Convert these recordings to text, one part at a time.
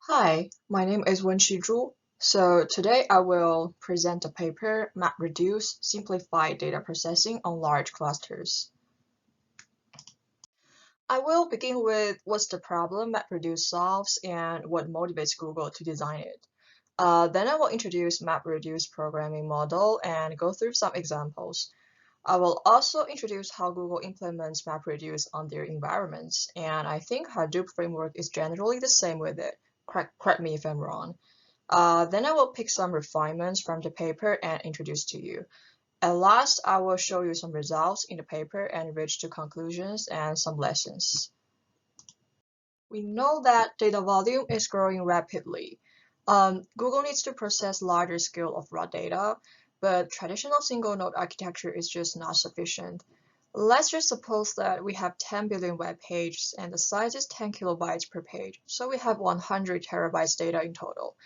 Hi, my name is Wenqi. So today I will present a paper, MapReduce, Simplified Data Processing on Large Clusters. I will begin with what's the problem MapReduce solves and what motivates Google to design it. Then I will introduce MapReduce programming model and go through some examples. I will also introduce how Google implements MapReduce on their environments, and I think Hadoop framework is generally the same with it. Correct me if I'm wrong. Then I will pick some refinements from the paper and introduce to you. At last, I will show you some results in the paper and reach to conclusions and some lessons. We know that data volume is growing rapidly. Google needs to process larger scale of raw data, but traditional single node architecture is just not sufficient. Let's just suppose that we have 10 billion web pages and the size is 10 kilobytes per page, so we have 100 terabytes data in total.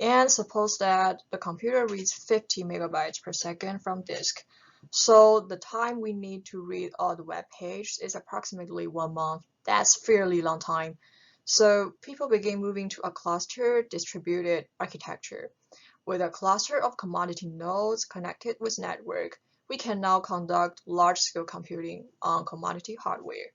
And suppose that the computer reads 50 megabytes per second from disk. So the time we need to read all the web pages is approximately 1 month. That's fairly long time. So people begin moving to a cluster distributed architecture. With a cluster of commodity nodes connected with network, we can now conduct large-scale computing on commodity hardware.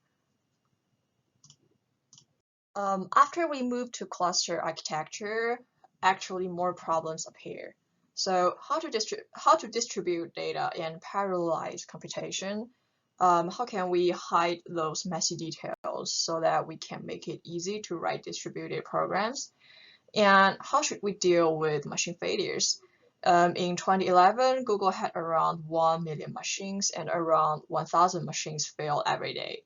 After we move to cluster architecture, actually more problems appear. So how to distribute data and parallelize computation? How can we hide those messy details so that we can make it easy to write distributed programs? And how should we deal with machine failures? In 2011, Google had around 1 million machines and around 1,000 machines fail every day.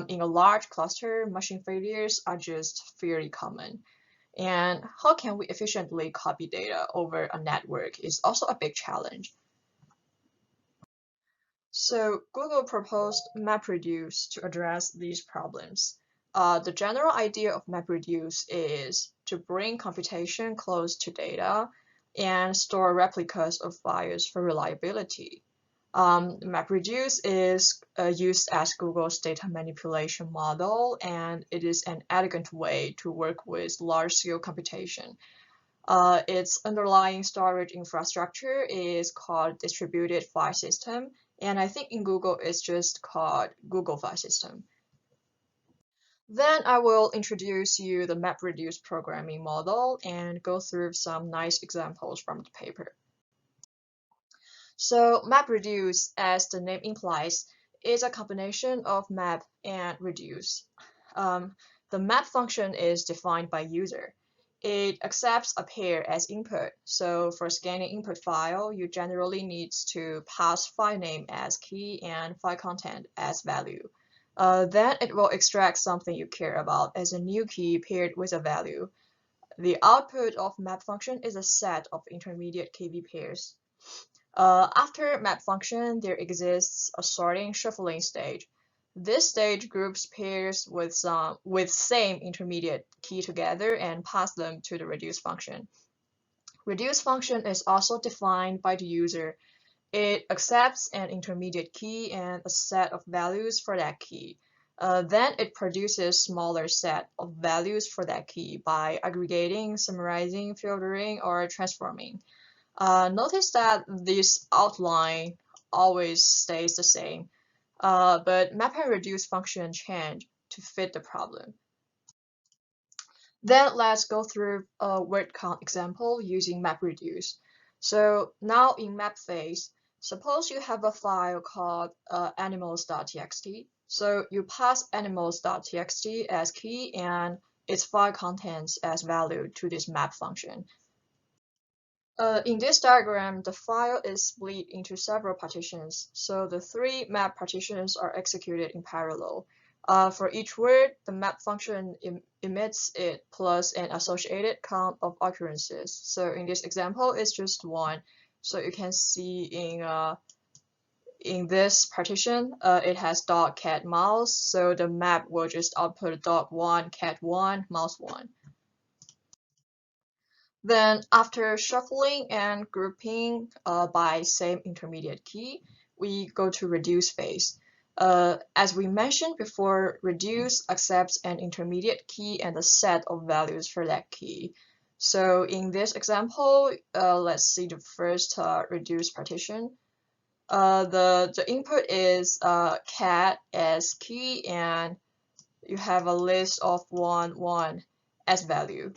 In a large cluster, machine failures are just fairly common. And how can we efficiently copy data over a network is also a big challenge. So Google proposed MapReduce to address these problems. The general idea of MapReduce is to bring computation close to data and store replicas of files for reliability. MapReduce is used as Google's data manipulation model, and it is an elegant way to work with large-scale computation. Its underlying storage infrastructure is called distributed file system, and I think in Google it's just called Google File System. Then I will introduce you the MapReduce programming model and go through some nice examples from the paper. So MapReduce, as the name implies, is a combination of map and reduce. The map function is defined by user. It accepts a pair as input. So for scanning input file, you generally need to pass file name as key and file content as value. Then it will extract something you care about as a new key paired with a value. The output of map function is a set of intermediate KV pairs. After map function, there exists a sorting shuffling stage. This stage groups pairs with same intermediate key together and pass them to the reduce function. Reduce function is also defined by the user. It accepts an intermediate key and a set of values for that key. Then it produces smaller set of values for that key by aggregating, summarizing, filtering, or transforming. Notice that this outline always stays the same, but map and reduce function change to fit the problem. Then let's go through a word count example using MapReduce. So now in map phase, suppose you have a file called animals.txt. So you pass animals.txt as key and its file contents as value to this map function. In this diagram, the file is split into several partitions, so the 3 map partitions are executed in parallel. For each word, the map function emits it plus an associated count of occurrences. So in this example, it's just 1. So you can see in this partition, it has dog, cat, mouse. So the map will just output dog 1, cat 1, mouse 1. Then after shuffling and grouping by same intermediate key, we go to reduce phase. As we mentioned before, reduce accepts an intermediate key and a set of values for that key. So in this example, let's see the first reduce partition. The input is cat as key, and you have a list of 1, 1 as value.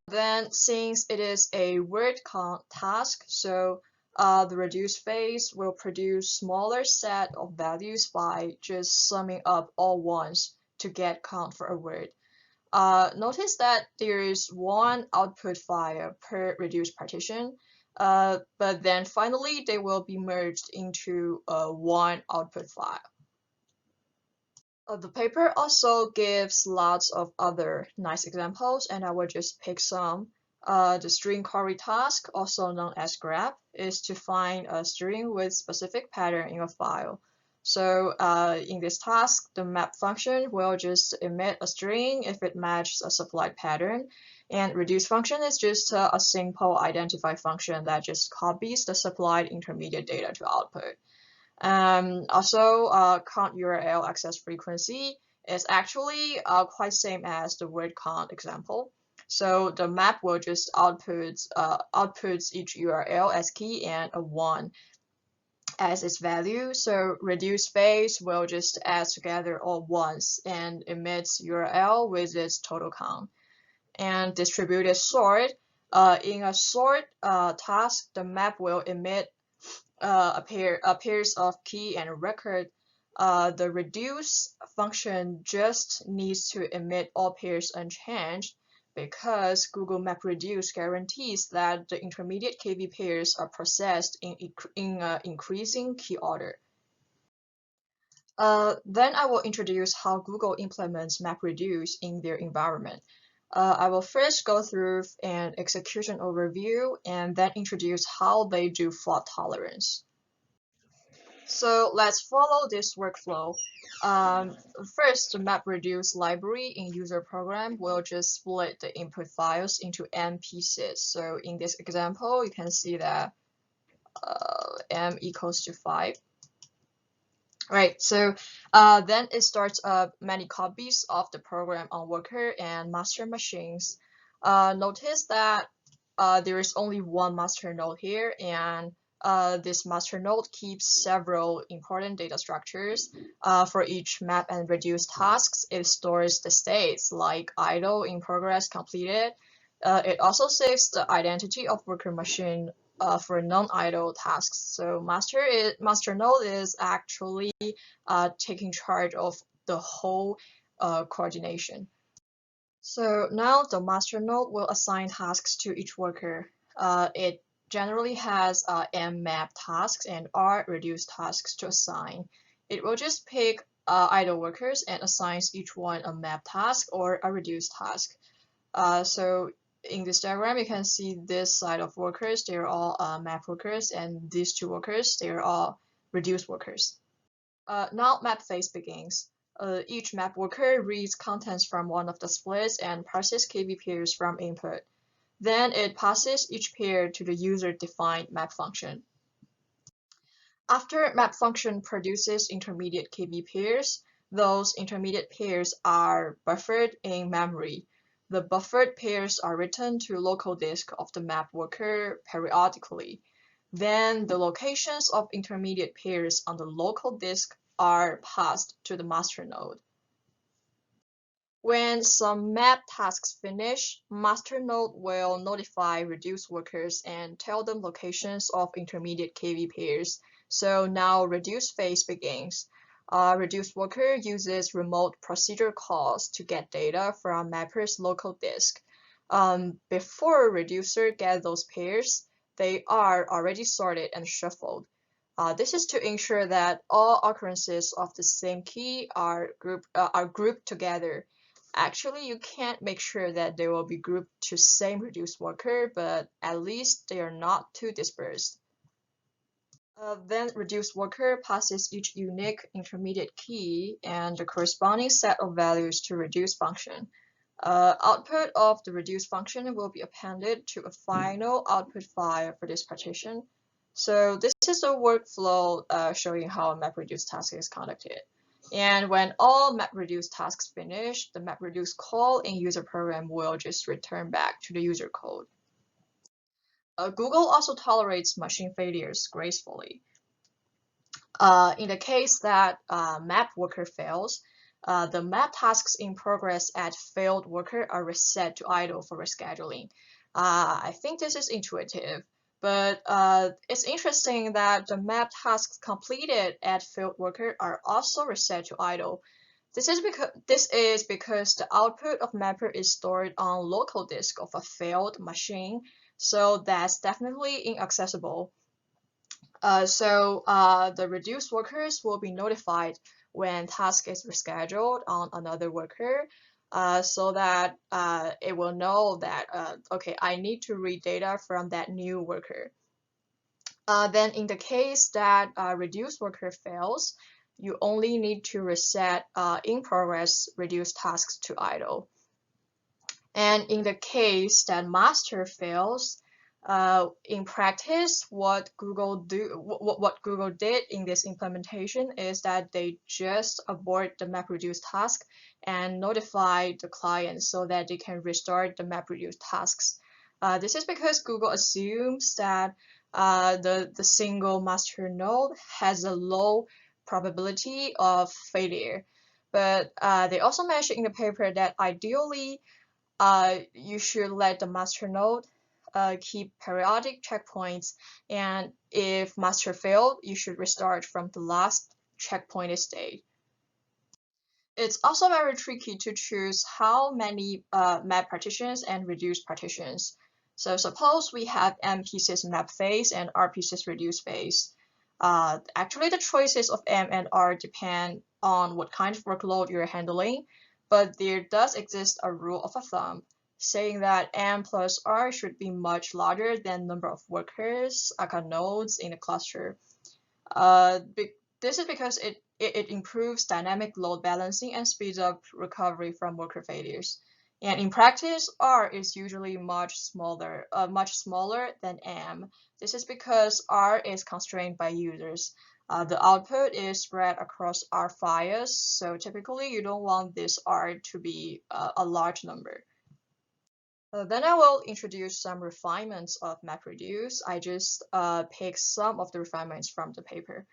Then since it is a word count task, so the reduce phase will produce smaller set of values by just summing up all ones to get count for a word. Notice that there is one output file per reduce partition, but then finally they will be merged into one output file. The paper also gives lots of other nice examples, and I will just pick some. The string query task, also known as grep, is to find a string with specific pattern in a file. So in this task, the map function will just emit a string if it matches a supplied pattern, and reduce function is just a simple identify function that just copies the supplied intermediate data to output. Also, count URL access frequency is actually quite same as the word count example. So the map will just outputs each URL as key and a 1 as its value. So reduce phase will just add together all ones and emits URL with its total count. And distributed sort, in a sort task, the map will emit pairs of key and record. The reduce function just needs to emit all pairs unchanged because Google MapReduce guarantees that the intermediate KV pairs are processed in increasing key order. Then I will introduce how Google implements MapReduce in their environment. I will first go through an execution overview and then introduce how they do fault tolerance. So let's follow this workflow. First, the MapReduce library in user program will just split the input files into m pieces. So in this example, you can see that m equals to 5. Right, so then it starts up many copies of the program on worker and master machines. Notice that there is only one master node here, and this master node keeps several important data structures. For each map and reduce tasks, it stores the states like idle, in progress, completed. It also saves the identity of worker machine for non-idle tasks. So master node is actually taking charge of the whole coordination. So now the master node will assign tasks to each worker. It generally has m map tasks and r reduce tasks to assign. It will just pick idle workers and assigns each one a map task or a reduce task. So in this diagram, you can see this side of workers, they're all map workers, and these two workers, they're all reduced workers. Now map phase begins. Each map worker reads contents from one of the splits and parses KV pairs from input. Then it passes each pair to the user-defined map function. After map function produces intermediate KV pairs, those intermediate pairs are buffered in memory. The buffered pairs are written to local disk of the map worker periodically. Then the locations of intermediate pairs on the local disk are passed to the master node. When some map tasks finish, master node will notify reduce workers and tell them locations of intermediate KV pairs. So now reduce phase begins. Reduce worker uses remote procedure calls to get data from mapper's local disk. Before reducer gets those pairs, they are already sorted and shuffled. This is to ensure that all occurrences of the same key are grouped together. Actually, you can't make sure that they will be grouped to same reduced worker, but at least they are not too dispersed. Then reduced worker passes each unique intermediate key and the corresponding set of values to reduce function. Output of the reduce function will be appended to a final output file for this partition. So this is a workflow showing how a MapReduce task is conducted. And when all MapReduce tasks finish, the MapReduce call in user program will just return back to the user code. Google also tolerates machine failures gracefully. In the case that map worker fails, the map tasks in progress at failed worker are reset to idle for rescheduling. I think this is intuitive, but it's interesting that the map tasks completed at failed worker are also reset to idle. This is because the output of mapper is stored on local disk of a failed machine, so that's definitely inaccessible. The reduced workers will be notified when task is rescheduled on another worker, so that it will know that, okay, I need to read data from that new worker. Then in the case that reduced worker fails, you only need to reset in progress reduced tasks to idle. And in the case that master fails, in practice, what Google did in this implementation is that they just abort the MapReduce task and notify the client so that they can restart the MapReduce tasks. This is because Google assumes that the single master node has a low probability of failure. But they also mentioned in the paper that ideally, you should let the master node keep periodic checkpoints, and if master failed, you should restart from the last checkpointed state. It's also very tricky to choose how many map partitions and reduce partitions. So suppose we have M pieces map phase and R pieces reduce phase. Actually, the choices of M and R depend on what kind of workload you're handling, but there does exist a rule of thumb saying that M plus R should be much larger than number of workers, aka nodes in a cluster. This is because it improves dynamic load balancing and speeds up recovery from worker failures. And in practice, R is usually much smaller than M. This is because R is constrained by users. The output is spread across R files, so typically you don't want this R to be a large number. Then I will introduce some refinements of MapReduce. I just picked some of the refinements from the paper.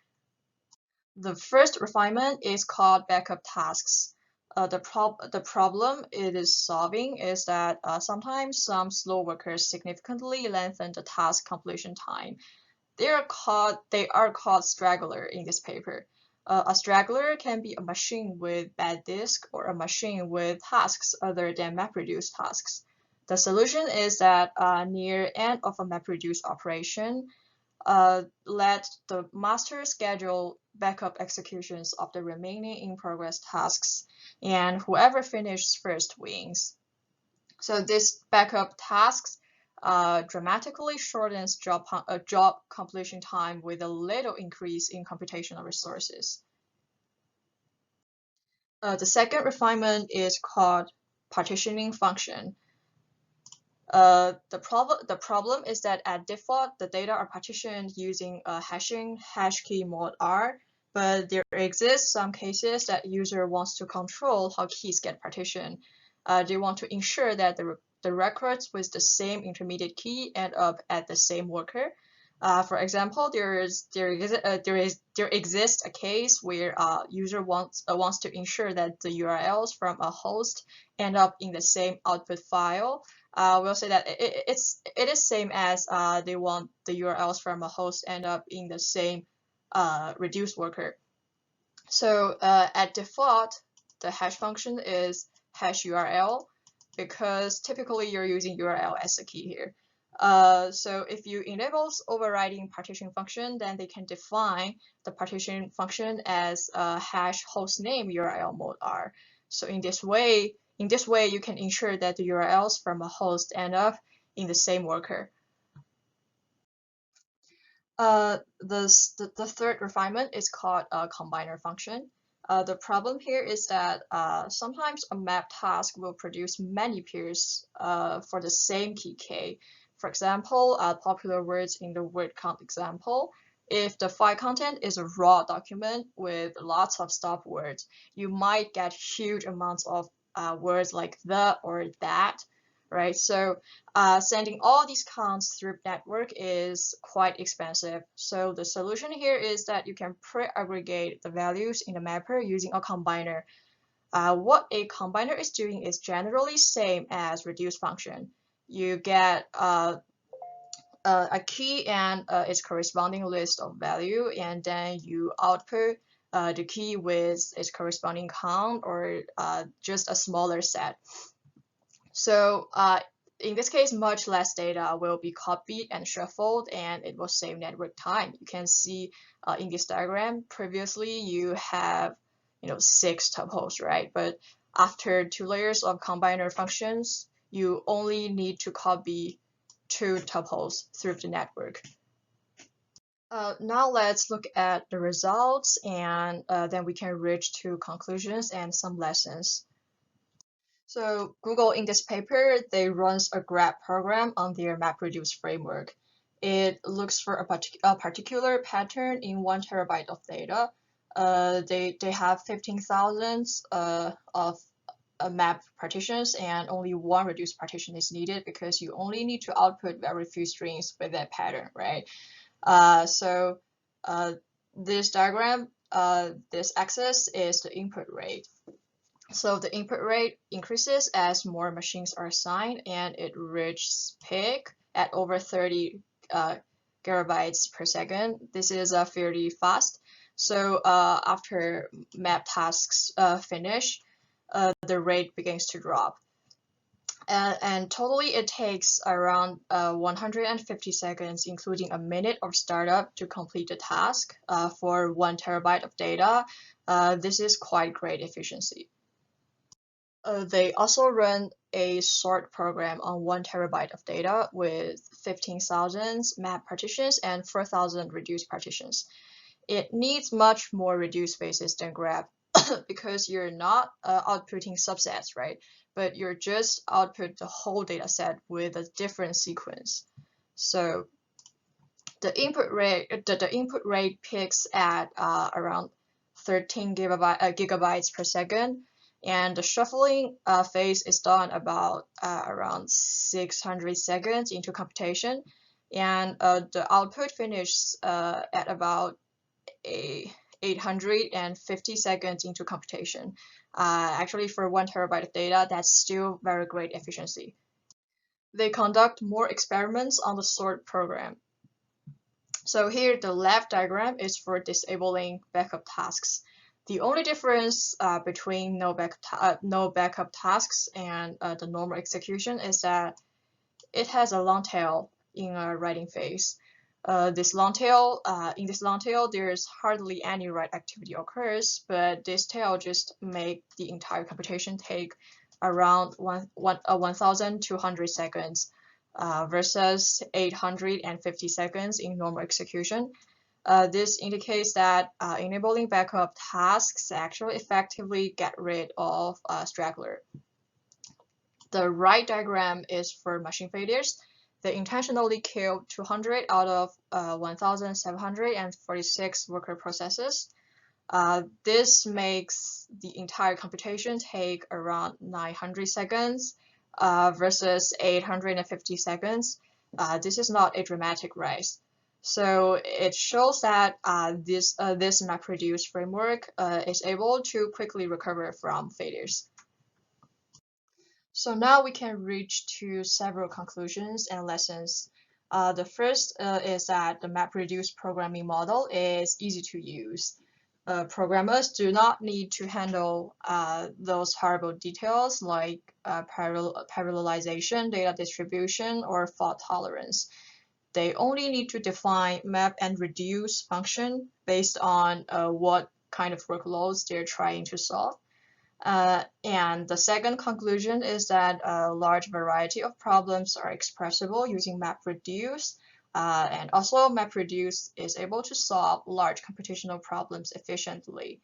The first refinement is called backup tasks. The problem it is solving is that sometimes some slow workers significantly lengthen the task completion time. They are called straggler in this paper. A straggler can be a machine with bad disk or a machine with tasks other than MapReduce tasks. The solution is that near end of a MapReduce operation, let the master schedule backup executions of the remaining in-progress tasks, and whoever finishes first wins. So this backup tasks dramatically shortens job completion time with a little increase in computational resources. The second refinement is called partitioning function. The problem is that at default, the data are partitioned using a hash key mod R, but there exist some cases that user wants to control how keys get partitioned. They want to ensure that the records with the same intermediate key end up at the same worker. For example, there exists a case where user wants to ensure that the URLs from a host end up in the same output file. We'll say that it is same as they want the URLs from a host end up in the same reduced worker. So at default, the hash function is hash URL because typically you're using URL as a key here. So if you enable overriding partition function, then they can define the partition function as hash hostname URL mode R. So in this way, you can ensure that the URLs from a host end up in the same worker. The third refinement is called a combiner function. The problem here is that sometimes a map task will produce many pairs for the same key K, For example, popular words in the word count example. If the file content is a raw document with lots of stop words, you might get huge amounts of words like the or that, right? So sending all these counts through network is quite expensive. So the solution here is that you can pre-aggregate the values in the mapper using a combiner. What a combiner is doing is generally same as reduce function. You get a key and its corresponding list of value, and then you output the key with its corresponding count or just a smaller set. So in this case, much less data will be copied and shuffled, and it will save network time. You can see in this diagram, previously you have 6 tuples, right? But after 2 layers of combiner functions, you only need to copy 2 tuples through the network. Now let's look at the results, and then we can reach to conclusions and some lessons. So Google, in this paper, they runs a graph program on their MapReduce framework. It looks for a particular pattern in 1 terabyte of data. They have 15,000 of map partitions, and only 1 reduced partition is needed because you only need to output very few strings with that pattern, right? So this diagram, this axis is the input rate. So the input rate increases as more machines are assigned, and it reaches peak at over 30 gigabytes per second. This is fairly fast. So after map tasks finish, the rate begins to drop. And totally it takes around 150 seconds, including a minute of startup, to complete the task for 1 terabyte of data. This is quite great efficiency. They also run a sort program on 1 terabyte of data with 15,000 map partitions and 4,000 reduced partitions. It needs much more reduced spaces than graph because you're not outputting subsets, right? But you're just output the whole data set with a different sequence. So the input rate peaks at around 13 gigabytes per second, and the shuffling phase is done about around 600 seconds into computation, and the output finishes at about 850 seconds into computation. Actually, for 1 terabyte of data, that's still very great efficiency. They conduct more experiments on the sort program. So here, the left diagram is for disabling backup tasks. The only difference between no backup tasks and the normal execution is that it has a long tail in a writing phase. In this long tail, there's hardly any write activity occurs, but this tail just make the entire computation take around 1,200 seconds versus 850 seconds in normal execution. This indicates that enabling backup tasks actually effectively get rid of straggler. The right diagram is for machine failures. They intentionally killed 200 out of 1,746 worker processes. This makes the entire computation take around 900 seconds versus 850 seconds. This is not a dramatic rise. So it shows that this MapReduce framework is able to quickly recover from failures. So now we can reach to several conclusions and lessons. The first is that the MapReduce programming model is easy to use. Programmers do not need to handle those horrible details like parallelization, data distribution, or fault tolerance. They only need to define map and reduce function based on what kind of workloads they're trying to solve. And the second conclusion is that a large variety of problems are expressible using MapReduce. And also MapReduce is able to solve large computational problems efficiently.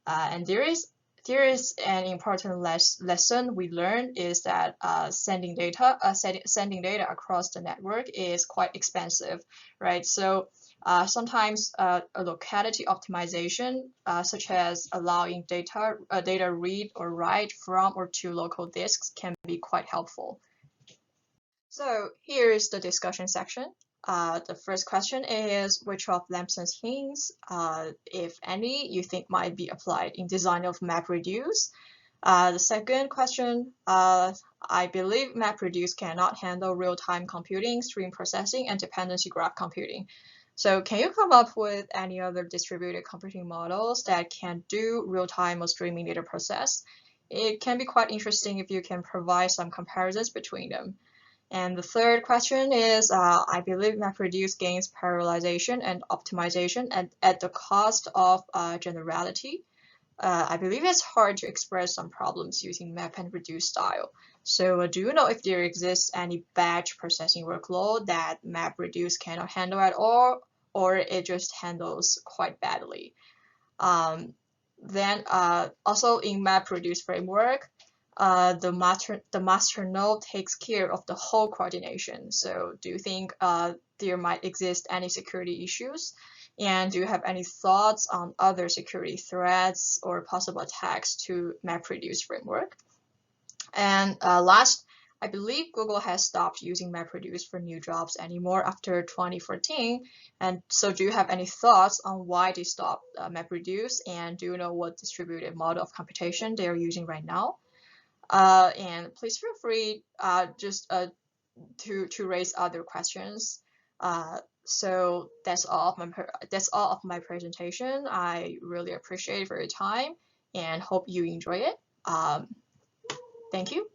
And there is there is an important lesson we learned is that sending data across the network is quite expensive, right? So sometimes a locality optimization, such as allowing data read or write from or to local disks, can be quite helpful. So here is the discussion section. The first question is, which of Lampson's hints, if any, you think might be applied in design of MapReduce? The second question, I believe MapReduce cannot handle real-time computing, stream processing, and dependency graph computing. So can you come up with any other distributed computing models that can do real-time or streaming data process? It can be quite interesting if you can provide some comparisons between them. And the third question is, I believe MapReduce gains parallelization and optimization at the cost of generality. I believe it's hard to express some problems using map and reduce style. So do you know if there exists any batch processing workload that MapReduce cannot handle at all, or it just handles quite badly? Then also in MapReduce framework, the master node takes care of the whole coordination. So do you think there might exist any security issues? And do you have any thoughts on other security threats or possible attacks to MapReduce framework? And last, I believe Google has stopped using MapReduce for new jobs anymore after 2014. And so do you have any thoughts on why they stopped MapReduce? And do you know what distributed model of computation they are using right now? And please feel free to raise other questions. So that's all of my presentation. I really appreciate for your time and hope you enjoy it. Thank you.